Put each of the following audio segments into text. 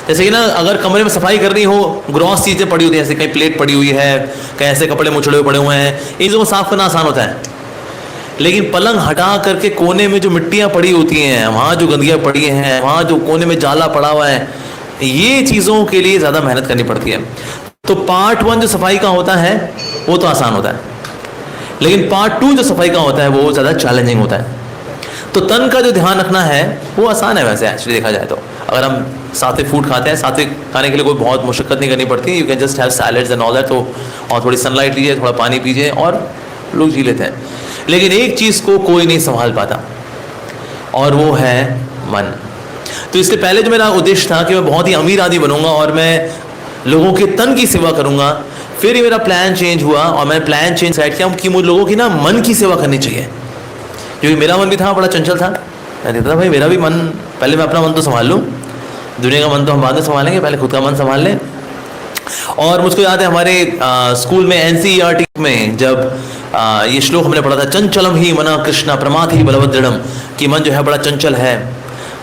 जैसे कि ना अगर कमरे में सफाई करनी हो, ग्रॉस चीज़ें पड़ी होती हैं, जैसे कहीं प्लेट पड़ी हुई है, कहीं ऐसे कपड़े मुचड़े हुए पड़े हुए हैं, इन चीज़ों को साफ करना आसान होता है। लेकिन पलंग हटा करके कोने में जो मिट्टियाँ पड़ी होती हैं, वहाँ जो गंदगियाँ पड़ी हैं, वहाँ जो कोने में जाला पड़ा हुआ है, ये चीज़ों के लिए ज़्यादा मेहनत करनी पड़ती है। तो पार्ट 1 जो सफाई का होता है वो तो आसान होता है, लेकिन पार्ट 2 जो सफाई का होता है वो ज़्यादा चैलेंजिंग होता है। तो तन का जो ध्यान रखना है वो आसान है वैसे एक्चुअली देखा जाए तो। अगर हम सात्विक फूड खाते हैं, सात्विक खाने के लिए कोई बहुत मुशक्कत नहीं करनी पड़ती, you can just have salads and all that. तो और थोड़ी सनलाइट लीजिए, थोड़ा पानी पीजिए और लोग जी लेते हैं। लेकिन एक चीज़ को कोई नहीं संभाल पाता और वो है मन। तो इससे पहले जो मेरा उद्देश्य था कि मैं बहुत ही अमीर आदमी बनूंगा और मैं लोगों के तन की सेवा करूंगा, फिर मेरा प्लान चेंज हुआ और मैंने प्लान चेंज सेट किया कि मुझे लोगों की ना मन की सेवा करनी चाहिए। क्योंकि मेरा मन भी था बड़ा चंचल था, मैं कहता था भाई मेरा भी मन, पहले मैं अपना मन तो संभाल लूँ, दुनिया का मन तो हम बाद में संभालेंगे, पहले खुद का मन संभाल लें। और मुझको याद है हमारे स्कूल में NCERT में जब ये श्लोक हमने पढ़ा था, चंचलम ही मना कृष्णा प्रमाथि बलवदृढ़म, कि मन जो है बड़ा चंचल है,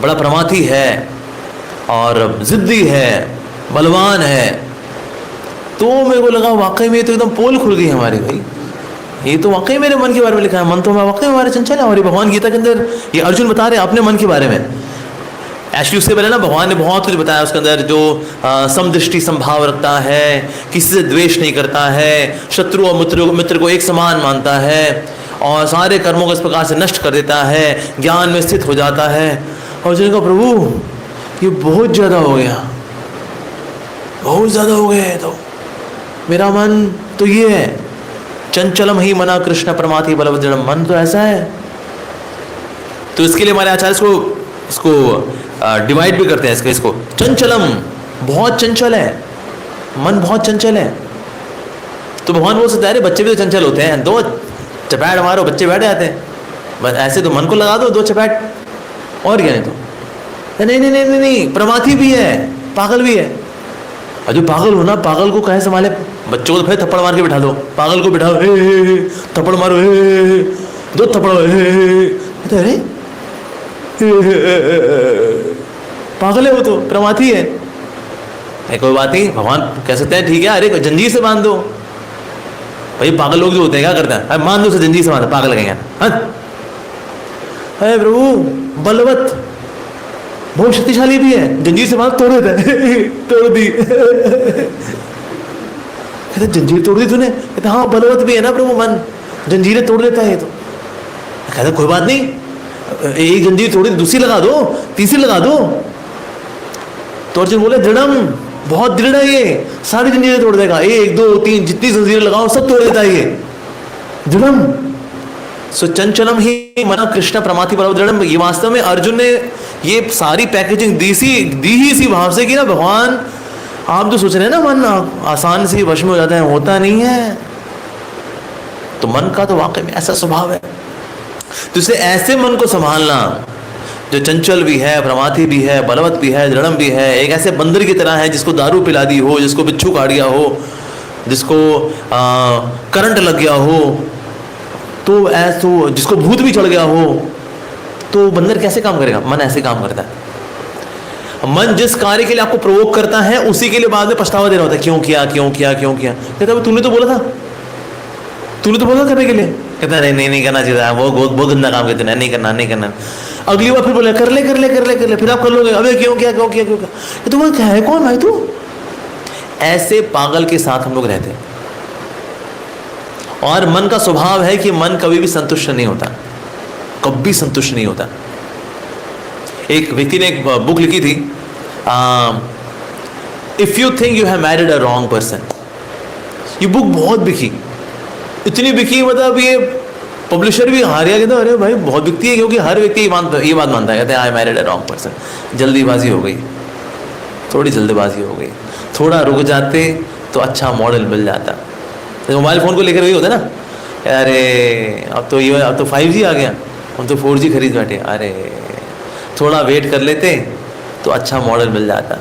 बड़ा प्रमाथी है और जिद्दी है, बलवान है। तो मेरे को लगा वाकई में तो एकदम पोल खुल गई हमारी, भाई ये तो वाकई मेरे मन के बारे में लिखा है, मन तो वाकई में हमारे चंचल है। और ये भगवान गीता के अंदर ये अर्जुन बता रहे हैं अपने मन के बारे में। एक्चुअली उससे पहले ना भगवान ने बहुत कुछ बताया उसके अंदर, जो समदृष्टि संभाव रखता है, किसी से द्वेष नहीं करता है, शत्रु और मित्र को एक समान मानता है और सारे कर्मों को इस प्रकार से नष्ट कर देता है, ज्ञान में स्थित हो जाता है। और अर्जुन का प्रभु ये बहुत ज़्यादा हो गया, बहुत ज़्यादा हो गया है, तो मेरा मन तो ये है, चंचलम ही मना कृष्ण परमाथि बलवदृढ़म, मन तो ऐसा है। तो इसके लिए हमारे आचार्य इसको डिवाइड भी करते हैं, इसको चंचलम, बहुत चंचल है मन, बहुत चंचल है। तो भगवान बोल सकते हैं अरे बच्चे भी तो चंचल होते हैं, 2 चपैट मारो बच्चे बैठ जाते हैं, बस ऐसे तो मन को लगा दो 2 चपैट, और क्या। नहीं तो नहीं नहीं नहीं नहीं, प्रमाथी भी है, पागल भी है। और जो पागल हो ना, पागल को कहे संभाले, बच्चों को फिर थप्पड़ मार के बिठा दो, पागल को बिठाओ, थप्पड़ मारो, 2 थप्पड़, अरे पागल है वो तो, प्रमाथी है। कोई बात नहीं, भगवान कह सकते हैं ठीक है, अरे जंजीर से बांध दो। भाई पागल लोग जो होते हैं क्या करते हैं, अरे मान दो उसे जंजीर से बांध, पागल कहेंगे। अरे प्रभु बलवत, बहुत शक्तिशाली भी है, जंजीर से बांध, तोड़ देता है, तोड़ दी। कहते जंजीर तोड़ दी तूने, कहते हाँ बलवत भी है ना प्रभु मन, जंजीरें तोड़ देता है। तो कहते कोई बात नहीं, एक जंजीर तोड़ी दूसरी लगा दो, तीसरी लगा दो। तो अर्जुन बोले दृढ़म, बहुत दृढ़ है ये, सारी जंजीरें तोड़ देगा, 1 2 3 जितनी जंजीरें लगाओ सब तोड़ देता है ये, दृढ़म। सो चंचलम ही मना कृष्ण प्रमाथि बलवदृढ़म। ये वास्तव में अर्जुन ने ये सारी पैकेजिंग दी ही इसी भाव से कि ना भगवान, आप जो सोच रहे हैं ना मन आसान से वश में हो जाता है, होता नहीं है। तो मन का तो वाकई में ऐसा स्वभाव है। तो इसे ऐसे मन को संभालना जो चंचल भी है, प्रमाथी भी है, बलवत भी है, दृढ़म भी है, एक ऐसे बंदर की तरह है जिसको दारू पिला दी हो, जिसको बिच्छू काट गया हो, जिसको करंट लग गया हो, तो ऐसा जिसको भूत भी चढ़ गया हो, तो बंदर कैसे काम करेगा? मन ऐसे काम करता है। मन जिस कार्य के लिए आपको प्रोवोक करता है उसी के लिए बाद में पछतावा देना होता है, क्यों किया क्यों किया क्यों किया। कहता है तूने तो बोला था, तूने तो बोला करने के लिए। कहता है नहीं करना चाहिए, वो गंदा काम करते नहीं करना नहीं करना। अगली बार फिर बोले कर ले, फिर आप कर लोगे, अबे क्यों किया क्यों किया क्यों किया। तो वो क्या है, कौन भाई तू? ऐसे पागल के साथ हम लोग रहते हैं। और मन का स्वभाव है कि मन कभी भी संतुष्ट नहीं होता, कभी संतुष्ट नहीं होता। एक व्यक्ति ने एक बुक लिखी थी, if you think you have married a wrong person. ये बुक बहुत बिकी, इतनी बिकी, मतलब ये पब्लिशर भी हार गया, कहता अरे भाई बहुत बिकती है, क्योंकि हर व्यक्ति ये बात मानता है, कहते हैं I married a wrong person. जल्दीबाजी हो गई, थोड़ी जल्दीबाजी हो गई, थोड़ा रुक जाते तो अच्छा मॉडल मिल जाता। तो मोबाइल फ़ोन को लेकर वही होता है ना, अरे अब तो 5G आ गया, हम तो 4G खरीद बैठे, अरे थोड़ा वेट कर लेते तो अच्छा मॉडल मिल जाता।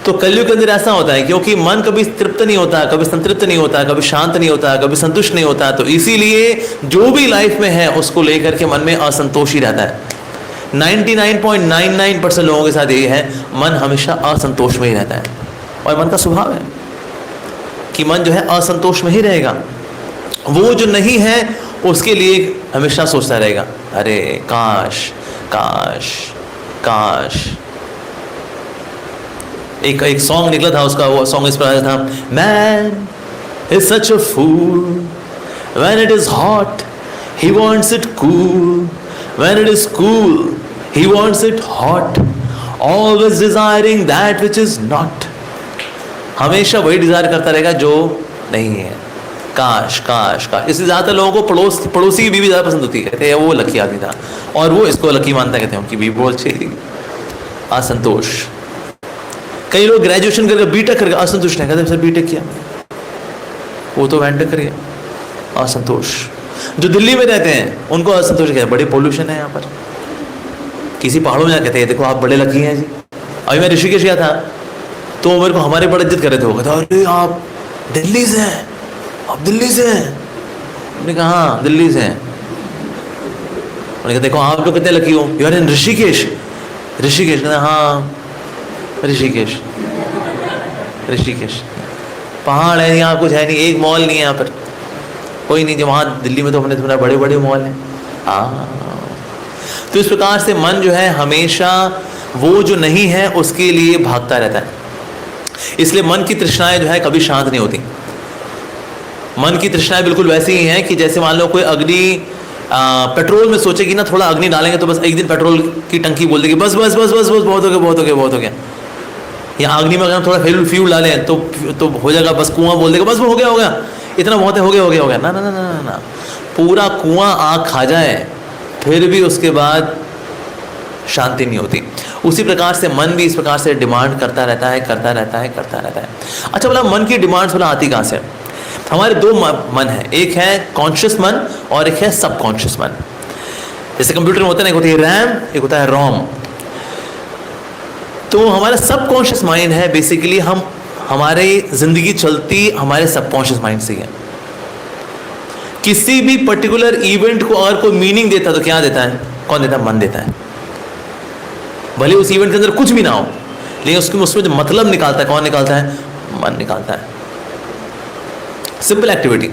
तो कलयुग के अंदर ऐसा होता है, क्योंकि मन कभी तृप्त नहीं होता, कभी संतृप्त नहीं होता, कभी शांत नहीं होता, कभी संतुष्ट नहीं होता। तो इसीलिए जो भी लाइफ में है उसको लेकर के मन में असंतोष ही रहता है। 99.99% लोगों के साथ यही है, मन हमेशा असंतोष में ही रहता है। और मन का स्वभाव है कि मन जो है असंतोष में ही रहेगा। वो जो नहीं है उसके लिए हमेशा सोचता रहेगा, अरे काश काश काश। एक सॉन्ग निकला था उसका, वो सॉन्ग इस प्रकार था, man is such a fool when it is hot he wants it cool, when it is cool he wants it hot, always desiring that which is not. हमेशा वही डिजायर करता रहेगा जो नहीं है। काश काश काश। इसलिए ज्यादातर लोगों को पड़ोसी की बीवी ज्यादा पसंद होती है, कहते हैं वो लकी आदमी था, और वो इसको लकी मानता है, कहते हैं उनकी बीवी बहुत अच्छी थी। असंतोष। कई लोग ग्रेजुएशन करके बीटेक करके असंतुष्ट है, कहते सर बीटेक किया, वो तो एमटेक कर गया। असंतोष। जो दिल्ली में रहते हैं उनको असंतोष कहते हैं, बड़े पोल्यूशन है यहाँ पर। किसी पहाड़ों में कहते हैं देखो आप बड़े लकी हैं जी। अभी मैं ऋषिकेश गया था तो मेरे को हमारे बड़े इज्जत कर रहे थे, वो कहते अरे आप दिल्ली से हैं, आप दिल्ली से हैं। मैंने कहा हाँ दिल्ली से हैं। उन्होंने कहा देखो आप लोग कितने लकी हो, you are in Rishikesh. Rishikesh कहते हाँ ऋषिकेश। ऋषिकेश पहाड़ है, यहाँ कुछ है नहीं, एक मॉल नहीं है यहाँ पर, कोई नहीं। जो वहाँ दिल्ली में तो हमने तुम्हारे बड़े बड़े मॉल हैं। तो इस प्रकार से मन जो है हमेशा वो जो नहीं है उसके लिए भागता रहता है। इसलिए मन की तृष्णाएं जो है कभी शांत नहीं होती। मन की तृष्णाएं बिल्कुल वैसी ही हैं कि जैसे मान लो कोई अग्नि पेट्रोल में सोचेगी ना थोड़ा अग्नि डालेंगे तो बस एक दिन पेट्रोल की टंकी बोल देगी बस बस बस बस बस बहुत हो गया बहुत हो गया बहुत हो गया। या अग्नि में अगर थोड़ा फ्यूल डालें तो हो जाएगा, बस कुआं बोल देगा बस वो हो गया इतना बहुत है, हो गया। ना ना ना ना ना, पूरा कुआं आग खा जाए फिर भी उसके बाद शांति नहीं होती। उसी प्रकार से मन भी इस प्रकार से डिमांड करता रहता है। अच्छा बोला मन की डिमांड्स बोला आती कहाँ से? हमारे दो मन है, एक है कॉन्शियस मन और एक है सबकॉन्शियस मन। जैसे कंप्यूटर में होता है ना, एक होती है रैम, एक होता है रोम। तो हमारा सबकॉन्शियस माइंड है बेसिकली हमारी जिंदगी चलती हमारे सबकॉन्शियस माइंड से है। किसी भी पर्टिकुलर इवेंट को अगर कोई मीनिंग देता तो क्या देता है? कौन देता है? मन देता है। भले उस इवेंट के अंदर कुछ भी ना हो लेकिन उसमें जो मतलब निकालता है कौन निकालता है? मन निकालता है। Simple activity.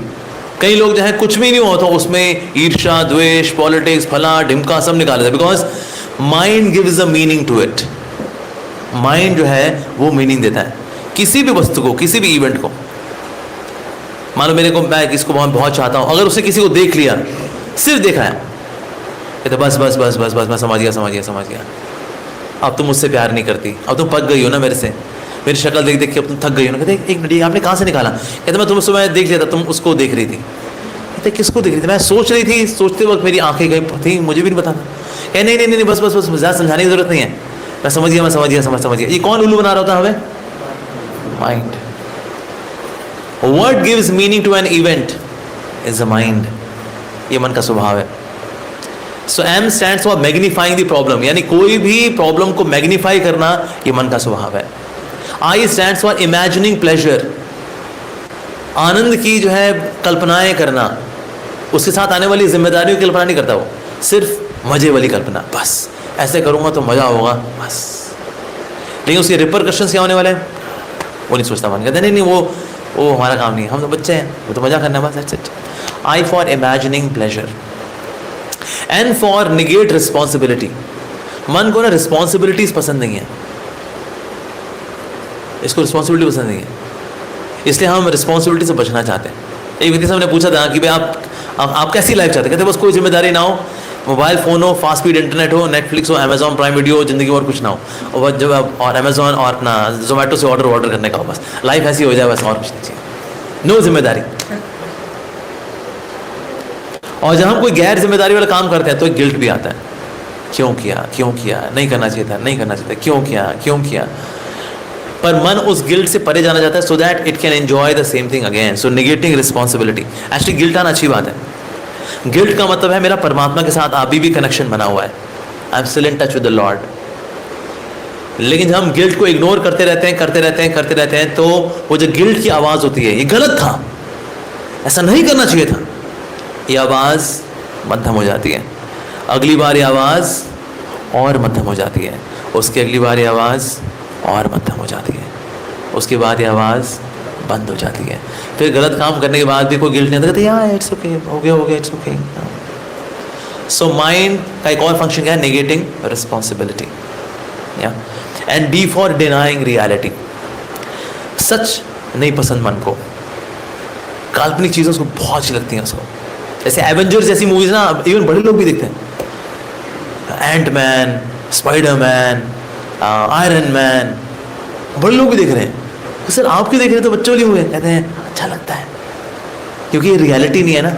कई लोग जो है कुछ भी नहीं होता उसमें ईर्ष्या, द्वेष, पॉलिटिक्स, फला ढिमका सब निकाल देते हैं, because mind gives a meaning to it. Mind जो है वो मीनिंग देता है किसी भी वस्तु को, किसी भी इवेंट को। मान लो मेरे को, मैं इसको बहुत चाहता हूं, अगर उसने किसी को देख लिया, सिर्फ देखा है, कहते बस बस बस बस बस मैं समझ गया, अब तुम मुझसे प्यार नहीं करती, अब तुम पक गई हो ना मेरे से, मेरी शक्ल देख देख के अब तुम थक गई हो ना। कहते एक मिनट आपने कहाँ से निकाला? कहते मैं तुमसे मैं देख लिया था, तुम उसको देख रही थी। कहते किसको देख रही थी? मैं सोच रही थी, सोचते वक्त मेरी आंखें गई थी, मुझे भी नहीं पता था। कह नहीं बस ज़्यादा समझाने की जरूरत नहीं है, मैं समझ गया। ये कौन उल्लू बना रहा होता हमें? Mind. What gives meaning to an event is the mind. ये मन का स्वभाव है। So M stands for magnifying the problem, यानी कोई भी प्रॉब्लम को मैग्नीफाई करना ये मन का स्वभाव है। I stands for imagining pleasure, आनंद की जो है कल्पनाएं करना, उसके साथ आने वाली जिम्मेदारियों की कल्पना नहीं करता वो, सिर्फ मजे वाली कल्पना, बस ऐसे करूंगा तो मजा होगा बस। लेकिन उसके रिपरकशंस क्या होने वाले हैं वो नहीं सोचता। मन कहते नहीं वो हमारा काम नहीं है, हम तो बच्चे हैं, वो तो मजा करना है बस। I for imagining pleasure. N for negate responsibility. मन को ना रिस्पॉन्सिबिलिटीज पसंद नहीं है, इसको रिस्पॉन्सिबिलिटी पसंद नहीं है, इसलिए हम रिस्पॉन्सिबिलिटी से बचना चाहते हैं। एक व्यक्ति से हमने पूछा था कि भाई आप कैसी लाइफ चाहते हैं? कहते बस कोई जिम्मेदारी ना हो, मोबाइल फ़ोन हो, फास्ट स्पीड इंटरनेट हो, नेटफ्लिक्स हो, अमेजॉन प्राइम वीडियो हो, जिंदगी और कुछ ना हो, और जब और अमेजॉन और अपना जोमेटो से ऑर्डर करने का हो, बस लाइफ ऐसी हो जाए, बस और कुछ नहीं चाहिए, नो जिम्मेदारी। और जब हम कोई गैर जिम्मेदारी वाला काम करते हैं तो एक गिल्ट भी आता है, क्यों किया, नहीं करना चाहिए था, क्यों किया। पर मन उस गिल्ट से परे जाना चाहता है so that it can enjoy the same thing again. So negating responsibility. Actually guilt आना अच्छी बात है। गिल्ट का मतलब है मेरा परमात्मा के साथ अभी भी कनेक्शन बना हुआ है, I am still in touch with the Lord. लेकिन जब हम गिल्ट को इग्नोर करते रहते हैं तो वो जो गिल्ट की आवाज़ होती है, ये गलत था, ऐसा नहीं करना चाहिए था, ये आवाज़ मध्यम हो जाती है। अगली बार ये आवाज़ और मध्यम हो जाती है, उसकी अगली बार ये आवाज़ और मध्यम हो जाती है, उसके बाद ये आवाज़ बंद हो जाती है। फिर गलत काम करने के बाद भी कोई गिल्ट नहीं आता, कहते यार इट्स ओके, हो गया इट्स ओके। सो माइंड का एक और फंक्शन क्या है? नेगेटिंग रिस्पॉन्सिबिलिटी, या and D for denying reality. सच नहीं पसंद मन को, काल्पनिक चीज़ें उसको बहुत अच्छी लगती हैं उसको। जैसे एवेंजर्स जैसी मूवीज ना इवन बड़े लोग भी देखते हैं, Ant Man, Spiderman, iron man, बड़े लोग भी देख रहे हैं। तो सर आप क्यों देख रहे हैं? तो बच्चों वाली मूवी कहते हैं अच्छा लगता है, क्योंकि ये रियलिटी नहीं है ना,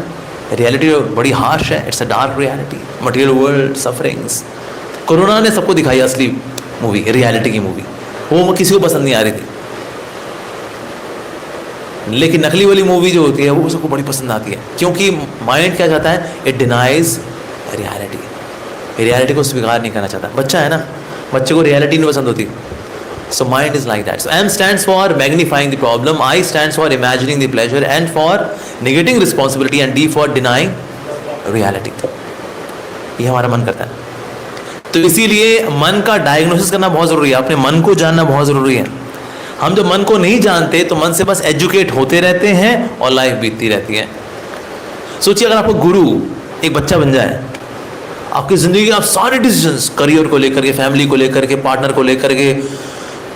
रियलिटी बड़ी हार्श है, it's a dark reality, material world, sufferings. Corona ने सबको दिखाई असली मूवी, रियलिटी की मूवी, वो किसी को पसंद नहीं आ रही थी, लेकिन नकली वाली मूवी जो होती है वो सबको बड़ी पसंद आती है, क्योंकि माइंड क्या चाहता है? इट डिनाइज रियलिटी, रियलिटी को स्वीकार नहीं करना चाहता। बच्चा है ना, बच्चे को रियलिटी नहीं पसंद होती। So mind is like that. So M stands for magnifying the problem, I stands for imagining the pleasure, and for negating responsibility, and D for denying reality. ये हमारा मन करता है। तो इसीलिए मन का डायग्नोसिस करना बहुत ज़रूरी है, अपने मन को जानना बहुत ज़रूरी है। हम जब मन को नहीं जानते तो मन से बस एजुकेट होते रहते हैं और लाइफ बीतती रहती है। सोचिए अगर आपको गुरु एक बच्चा बन जाए, आपकी ज़िंदगी के आप सारे डिसीजंस, करियर को लेकर के, फैमिली को लेकर के, पार्टनर को लेकर के,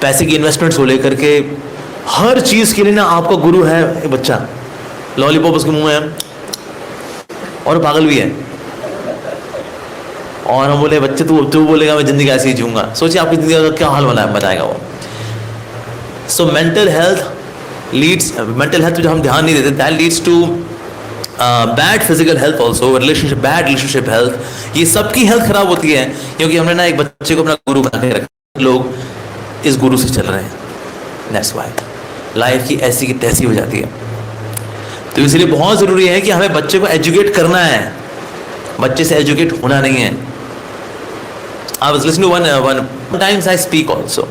पैसे की इन्वेस्टमेंट्स को लेकर के, हर चीज़ के लिए ना आपका गुरु है एक बच्चा, लॉलीपॉप उसके मुंह में है और पागल भी है, और हम बोले बच्चे तू बोलेगा मैं ज़िंदगी ऐसे ही जीऊँगा। सोचिए आपकी ज़िंदगी का क्या हाल बताएगा वो। सो मेंटल हेल्थ पे जो हम ध्यान नहीं देते, that leads to bad physical health also, relationship, bad relationship health, ये सबकी हेल्थ खराब होती है, क्योंकि हमने ना एक बच्चे को अपना गुरु बना के रखा, लोग इस गुरु से चल रहे हैं। दैट्स व्हाई लाइफ की ऐसी की तैसी हो जाती है। तो इसलिए बहुत ज़रूरी है कि हमें बच्चे को एजुकेट करना है, बच्चे से एजुकेट होना नहीं है। I was listening to sometimes I speak also.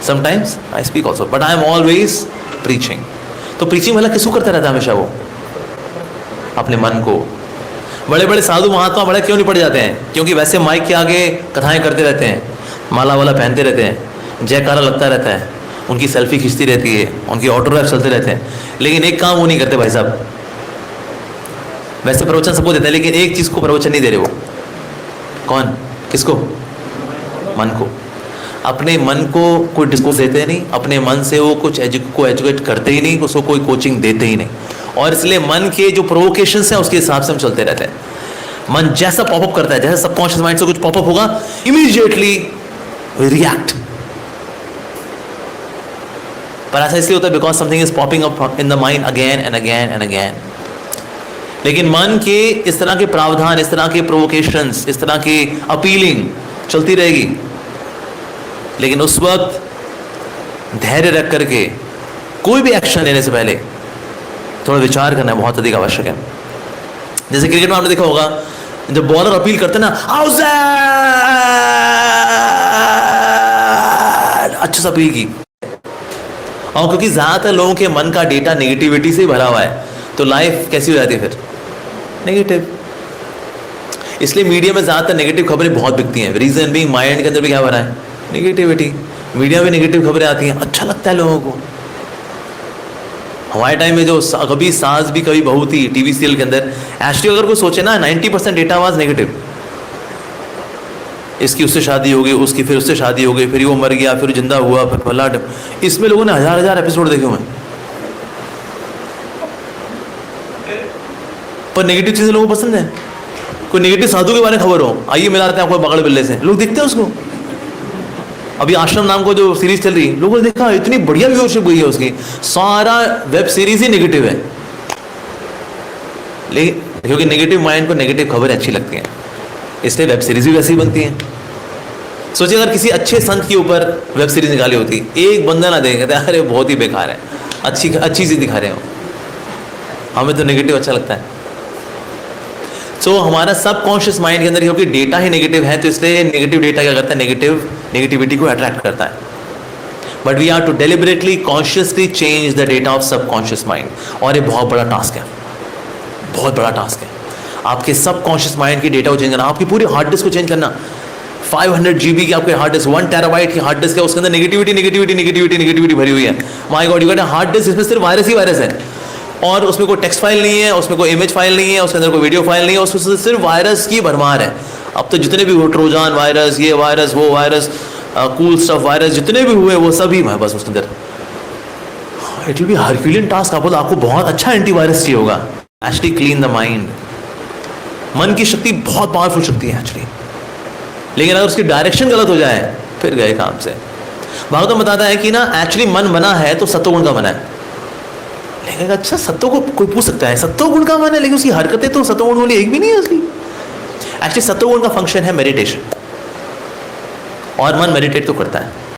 Sometimes I speak also, but I am always preaching. तो प्रीचिंग वाला किसको करता रहता है हमेशा? वो अपने मन को। बड़े बड़े साधु महात्मा बड़े क्यों नहीं पड़ जाते हैं? क्योंकि वैसे माइक के आगे कथाएं करते रहते हैं, माला वाला पहनते रहते हैं, जयकारा लगता रहता है, उनकी सेल्फी खींचती रहती है, उनकी ऑटोग्राफ चलते रहते हैं, लेकिन एक काम वो नहीं करते भाई साहब। वैसे प्रवचन सबको देते हैं, लेकिन एक चीज़ को प्रवचन नहीं दे रहे वो। कौन? किसको? मन को। अपने मन को कोई डिस्कोर्स देते ही नहीं, अपने मन से वो कुछ एजुकेट करते ही नहीं, उसको कोई कोचिंग देते ही नहीं, और इसलिए मन के जो प्रोवोकेशंस हैं उसके हिसाब से हम चलते रहते हैं। मन जैसा पॉपअप करता है, जैसे सबकॉन्शियस माइंड से कुछ पॉपअप होगा, इमीडिएटली रिएक्ट। पर ऐसा इसलिए होता है because something is popping up in the mind again and again and again. लेकिन मन के इस तरह के प्रावधान, इस तरह के प्रोवोकेशंस, इस तरह की अपीलिंग चलती रहेगी, लेकिन उस वक्त धैर्य रख करके कोई भी एक्शन लेने से पहले थोड़ा विचार करना बहुत अधिक आवश्यक है। जैसे क्रिकेट में आपने देखा होगा, जब बॉलर अपील करते हैं ना, अच्छे से अपील की, और क्योंकि ज्यादातर लोगों के मन का डेटा नेगेटिविटी से ही भरा हुआ है, तो लाइफ कैसी हो जाती है फिर? नेगेटिव। इसलिए मीडिया में ज्यादातर नेगेटिव खबरें बहुत बिकती हैं। रीजन बीइंग माइंड के अंदर भी क्या भरा है? नेगेटिविटी। मीडिया में नेगेटिव खबरें आती हैं, अच्छा लगता है लोगों को। हमारे टाइम में जो कभी सास भी कभी बहू थी टीवी सीरियल के अंदर, एक्चुअली अगर कोई सोचे ना 90% डेटा वाज नेगेटिव। इसकी उससे शादी हो गई, उसकी फिर उससे शादी हो गई, फिर वो मर गया, फिर जिंदा हुआ, फिर फला। इसमें लोगों ने हजार एपिसोड देखे हुए हैं, पर नेगेटिव चीजें लोगों को पसंद है। कोई नेगेटिव साधु के बारे में खबर हो, आइए मिलाते हैं आपको बगड़ बिल्ले से, लोग देखते हैं उसको। अभी आश्रम नाम को जो सीरीज चल रही है, लोगों ने देखा, इतनी बढ़िया व्यूअरशिप हुई है उसकी, सारा वेब सीरीज ही नेगेटिव है। लेकिन क्योंकि नेगेटिव माइंड को नेगेटिव खबरें अच्छी लगती हैं, इसलिए वेब सीरीज भी वैसी ही बनती है। सोचिए अगर किसी अच्छे संत के ऊपर वेब सीरीज निकाली होती, एक बंदा ना देखेगा अरे बहुत ही बेकार है, अच्छी चीज दिखा रहे हो, हमें तो नेगेटिव अच्छा लगता है। सो हमारा सबकॉन्शियस माइंड के अंदर, क्योंकि डेटा ही नेगेटिव है, तो इसलिए नेगेटिव डेटा क्या करता है? नेगेटिविटी को अट्रैक्ट करता है। But we are to deliberately consciously change the data of subconscious mind, और ये बहुत बड़ा टास्क है, बहुत बड़ा टास्क है। आपके सबकॉन्शियस माइंड की डेटा को चेंज करना, आपकी पूरी हार्ड डिस्क को चेंज करना। 500 GB की आपके हार्ड डिस्क, 1 TB की हार्ड डिस्क है, उसके अंदर नेगेटिविटी भरी हुई है। My God, you got a hard disk, इसमें सिर्फ वायरस ही वायरस है, और उसमें कोई टेक्स्ट फाइल नहीं है, उसमें कोई इमेज फाइल नहीं है, उसके अंदर कोई वीडियो फाइल नहीं है, उसमें सिर्फ वायरस की भरमार है। अब तो जितने भी ट्रोजन वायरस, ये वायरस, वो वायरस, कूल स्टफ वायरस, जितने भी हुए वो सभी है बस उसके अंदर। It will be Herculean task. आपको बहुत अच्छा एंटीवायरस चाहिए होगा। Actually clean the mind. मन की शक्ति बहुत पावरफुल शक्ति है एक्चुअली, लेकिन अगर उसकी डायरेक्शन गलत हो जाए फिर गए काम से। भागवतम बताता है कि ना एक्चुअली मन बना है तो सत्वगुण का बना है। लेकिन अच्छा, सत्व को कोई पूछ सकता है सत्वगुण का मन है, लेकिन उसकी हरकतें तो सत्वगुण वाली एक भी नहीं है असली। एक्चुअली सत्वगुण का फंक्शन है मेडिटेशन, और मन मेडिटेट तो करता है।